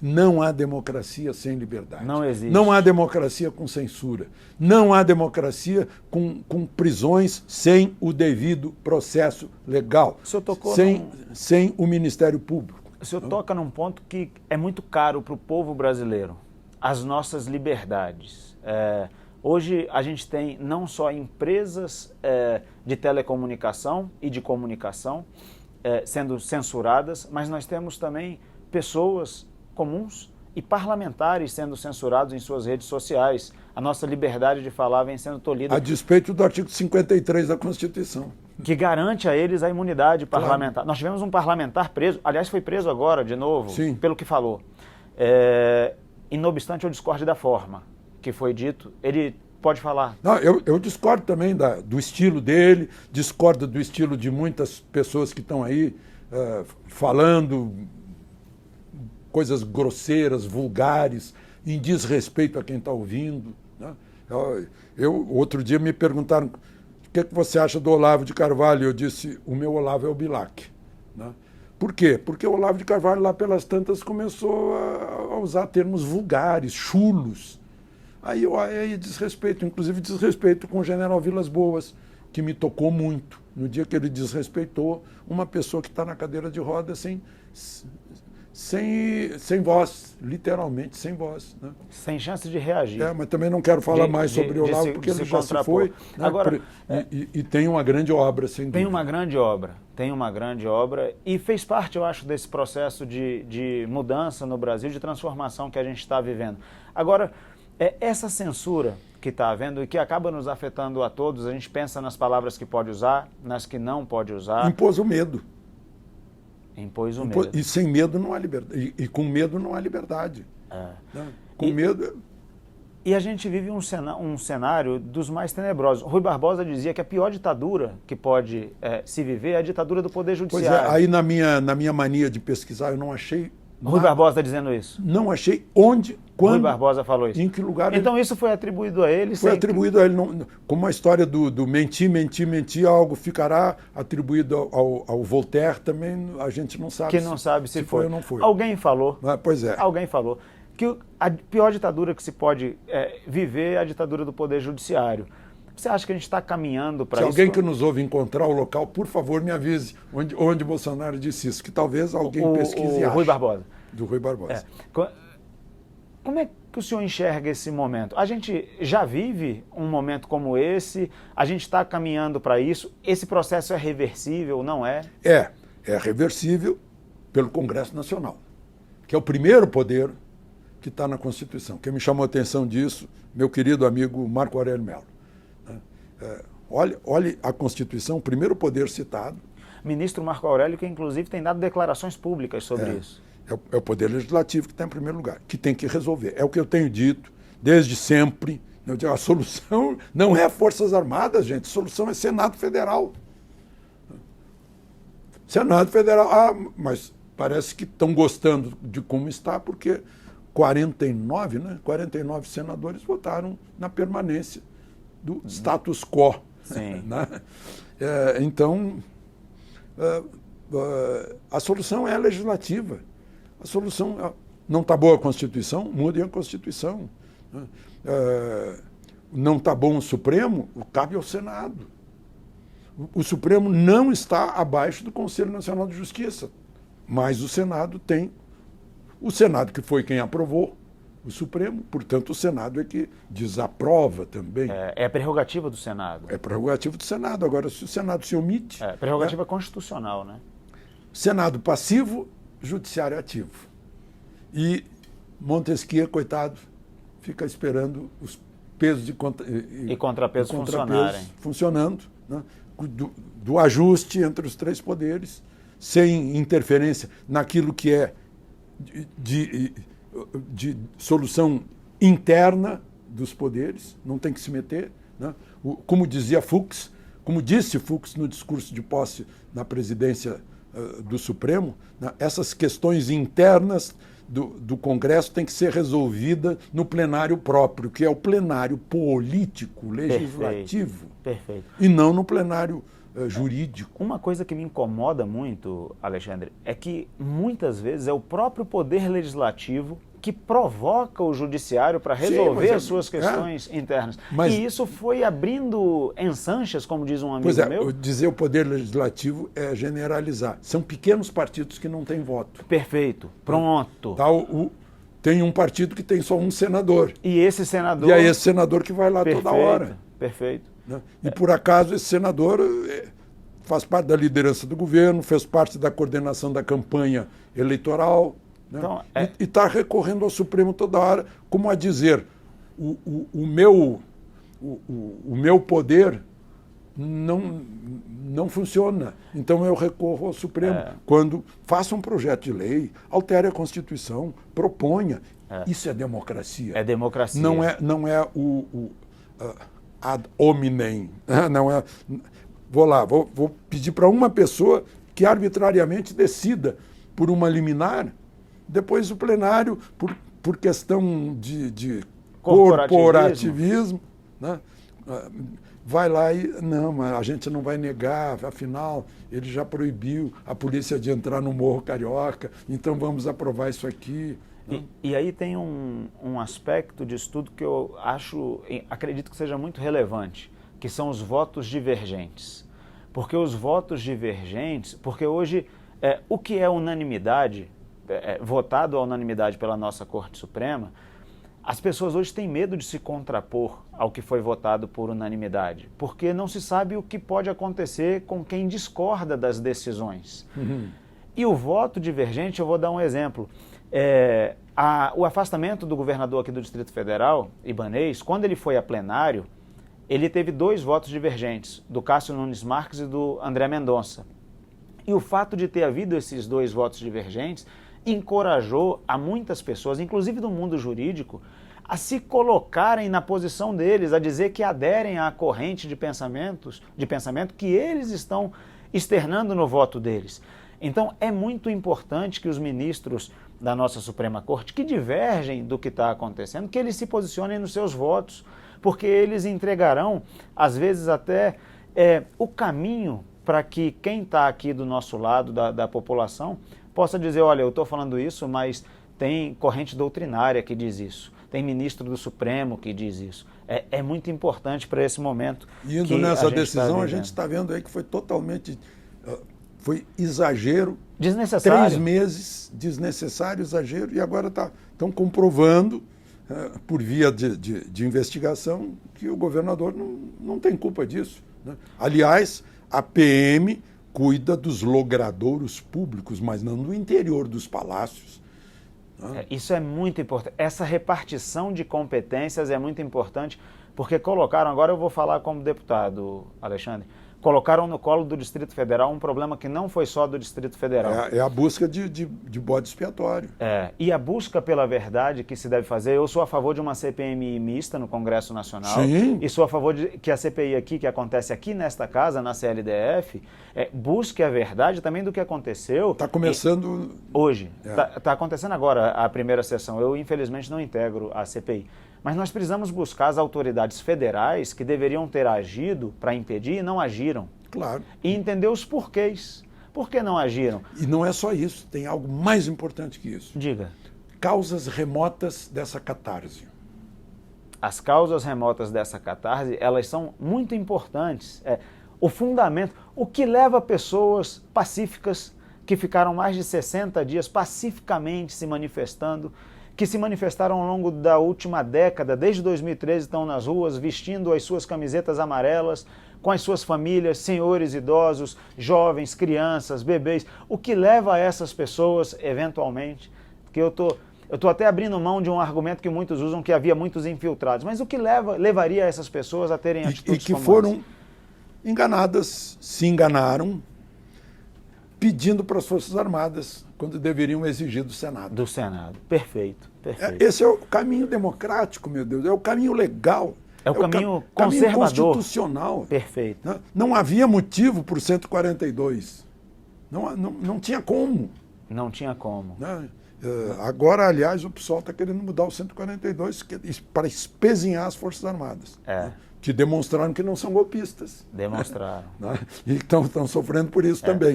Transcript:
Não há democracia sem liberdade. Não existe. Não há democracia com censura. Não há democracia com prisões sem o devido processo legal. O senhor tocou sem o Ministério Público. O senhor toca num ponto que é muito caro para o povo brasileiro, as nossas liberdades. Hoje a gente tem não só empresas de telecomunicação e de comunicação sendo censuradas, mas nós temos também pessoas comuns e parlamentares sendo censurados em suas redes sociais. A nossa liberdade de falar vem sendo tolhida. A despeito do artigo 53 da Constituição. Que garante a eles a imunidade parlamentar. Claro. Nós tivemos um parlamentar preso, aliás, foi preso agora, de novo, Sim. pelo que falou. E não obstante eu discordo da forma que foi dito, ele pode falar. Não, eu discordo também do estilo dele, discordo do estilo de muitas pessoas que estão aí falando coisas grosseiras, vulgares, em desrespeito a quem está ouvindo. Né? Outro dia me perguntaram o que você acha do Olavo de Carvalho. Eu disse, o meu Olavo é o Bilac. Né? Por quê? Porque o Olavo de Carvalho, lá pelas tantas, começou a usar termos vulgares, chulos. Aí desrespeito, inclusive desrespeito com o general Vilas Boas, que me tocou muito. No dia que ele desrespeitou uma pessoa que está na cadeira de rodas sem voz, literalmente sem voz. Né? Sem chance de reagir. Mas também não quero falar mais sobre o Olavo, porque ele já se foi. Né? Agora, e tem uma grande obra, sem dúvida. Tem uma grande obra, e fez parte, eu acho, desse processo de mudança no Brasil, de transformação que a gente está vivendo. Agora, essa censura que está havendo e que acaba nos afetando a todos, a gente pensa nas palavras que pode usar, nas que não pode usar. Impôs o medo. Impôs o medo. E sem medo não há liberdade. E com medo não há liberdade. Né? Com medo... E a gente vive um cenário dos mais tenebrosos. Rui Barbosa dizia que a pior ditadura que pode se viver é a ditadura do Poder Judiciário. Pois aí na minha mania de pesquisar, eu não achei... Rui Barbosa está dizendo isso? Não achei onde, quando... Rui Barbosa falou isso. Em que lugar... Então isso foi atribuído a ele? Foi atribuído a ele. Como a história do mentir, algo ficará atribuído ao Voltaire, também a gente não sabe. Que não sabe se foi ou não foi. Alguém falou. Pois é. Alguém falou que a pior ditadura que se pode viver é a ditadura do Poder Judiciário. Você acha que a gente está caminhando para isso? Se alguém que nos ouve encontrar o local, por favor, me avise onde Bolsonaro disse isso, que talvez alguém pesquise e ache. Rui Barbosa. Do Rui Barbosa. Como é que o senhor enxerga esse momento? A gente já vive um momento como esse? A gente está caminhando para isso? Esse processo é reversível, não é? É reversível pelo Congresso Nacional, que é o primeiro poder que está na Constituição. Quem me chamou a atenção disso, meu querido amigo Marco Aurélio Mello. Olhe a Constituição, o primeiro poder citado. Ministro Marco Aurélio, que inclusive tem dado declarações públicas sobre isso. É o Poder Legislativo que está em primeiro lugar, que tem que resolver. É o que eu tenho dito desde sempre. Eu digo, a solução não é Forças Armadas, gente. A solução é Senado Federal. Senado Federal. Mas parece que estão gostando de como está, porque 49 senadores votaram na permanência do status quo. Sim. Né? Então, a solução é legislativa. A solução não está boa a Constituição, mudem a Constituição. Não está bom o Supremo, cabe ao Senado. O Supremo não está abaixo do Conselho Nacional de Justiça, mas o Senado tem. O Senado que foi quem aprovou o Supremo, portanto o Senado é que desaprova também. É a prerrogativa do Senado. É prerrogativa do Senado. Agora, se o Senado se omite... É prerrogativa constitucional, né? Senado passivo, Judiciário ativo. E Montesquieu, coitado, fica esperando os pesos e contrapesos funcionando, né? do ajuste entre os três poderes, sem interferência naquilo que é de solução interna dos poderes, não tem que se meter. Né? Como disse Fux no discurso de posse na presidência do Supremo, né? Essas questões internas do Congresso têm que ser resolvidas no plenário próprio, que é o plenário político, legislativo, Perfeito. e não no plenário jurídico. Uma coisa que me incomoda muito, Alexandre, é que muitas vezes é o próprio poder legislativo que provoca o judiciário para resolver as suas questões internas. E isso foi abrindo ensanchas, como diz um amigo meu. Dizer o poder legislativo é generalizar. São pequenos partidos que não têm voto. Perfeito. Pronto. Tem um partido que tem só um senador. E esse senador... E é esse senador que vai lá toda hora. Perfeito. Né? E por acaso esse senador faz parte da liderança do governo, fez parte da coordenação da campanha eleitoral, né? Então, e está recorrendo ao Supremo toda hora, como a dizer, o meu poder não funciona. Então eu recorro ao Supremo. Quando faça um projeto de lei, altere a Constituição, proponha. Isso é democracia. É democracia. Não é o ad hominem. Não é, vou pedir para uma pessoa que arbitrariamente decida por uma liminar, depois o plenário, por questão de corporativismo, né? Vai lá e... Não, mas a gente não vai negar, afinal, ele já proibiu a polícia de entrar no Morro Carioca, então vamos aprovar isso aqui. E aí tem um aspecto de estudo que eu acredito que seja muito relevante, que são os votos divergentes. Porque os votos divergentes, porque hoje o que é unanimidade, votado à unanimidade pela nossa Corte Suprema, as pessoas hoje têm medo de se contrapor ao que foi votado por unanimidade, porque não se sabe o que pode acontecer com quem discorda das decisões. E o voto divergente, eu vou dar um exemplo. O afastamento do governador aqui do Distrito Federal, Ibanez, quando ele foi a plenário, ele teve 2 votos divergentes, do Cássio Nunes Marques e do André Mendonça. E o fato de ter havido esses 2 votos divergentes encorajou a muitas pessoas, inclusive do mundo jurídico, a se colocarem na posição deles, a dizer que aderem à corrente de pensamento que eles estão externando no voto deles. Então, é muito importante que os ministros da nossa Suprema Corte, que divergem do que está acontecendo, que eles se posicionem nos seus votos, porque eles entregarão, às vezes até, o caminho para que quem está aqui do nosso lado, da população, possa dizer, olha, eu estou falando isso, mas tem corrente doutrinária que diz isso, tem ministro do Supremo que diz isso. É muito importante para esse momento. E indo nessa decisão, a gente está vendo aí que foi totalmente... Foi exagero. Desnecessário. 3 meses, desnecessário, exagero, e agora estão comprovando, por via de investigação, que o governador não tem culpa disso, né? Aliás, a PM cuida dos logradouros públicos, mas não do interior dos palácios. Isso é muito importante. Essa repartição de competências é muito importante, porque colocaram, agora eu vou falar como deputado, Alexandre, colocaram no colo do Distrito Federal um problema que não foi só do Distrito Federal. É a busca de bode expiatório. E a busca pela verdade que se deve fazer, eu sou a favor de uma CPMI mista no Congresso Nacional. Sim. E sou a favor de que a CPI aqui, que acontece aqui nesta casa, na CLDF, busque a verdade também do que aconteceu. Está começando... Hoje. Está acontecendo agora a primeira sessão. Eu, infelizmente, não integro a CPI. Mas nós precisamos buscar as autoridades federais que deveriam ter agido para impedir e não agiram. Claro. E entender os porquês. Por que não agiram? E não é só isso, tem algo mais importante que isso. Diga. Causas remotas dessa catarse. As causas remotas dessa catarse, elas são muito importantes. O fundamento, o que leva pessoas pacíficas que ficaram mais de 60 dias pacificamente se manifestando, que se manifestaram ao longo da última década, desde 2013 estão nas ruas, vestindo as suas camisetas amarelas, com as suas famílias, senhores idosos, jovens, crianças, bebês. O que leva essas pessoas, eventualmente, que eu tô até abrindo mão de um argumento que muitos usam, que havia muitos infiltrados, mas o que levaria essas pessoas a terem atitudes como essa? E que foram enganadas, se enganaram, pedindo para as Forças Armadas, quando deveriam exigir do Senado. Do Senado. Perfeito. Esse é o caminho democrático, meu Deus, é o caminho legal. É o caminho conservador. Caminho constitucional. Perfeito. Não havia motivo por 142. Não tinha como. Não tinha como. Agora, aliás, o PSOL está querendo mudar o 142 para espezinhar as Forças Armadas, né? Que demonstraram que não são golpistas. Demonstraram. Né? E estão sofrendo por isso também.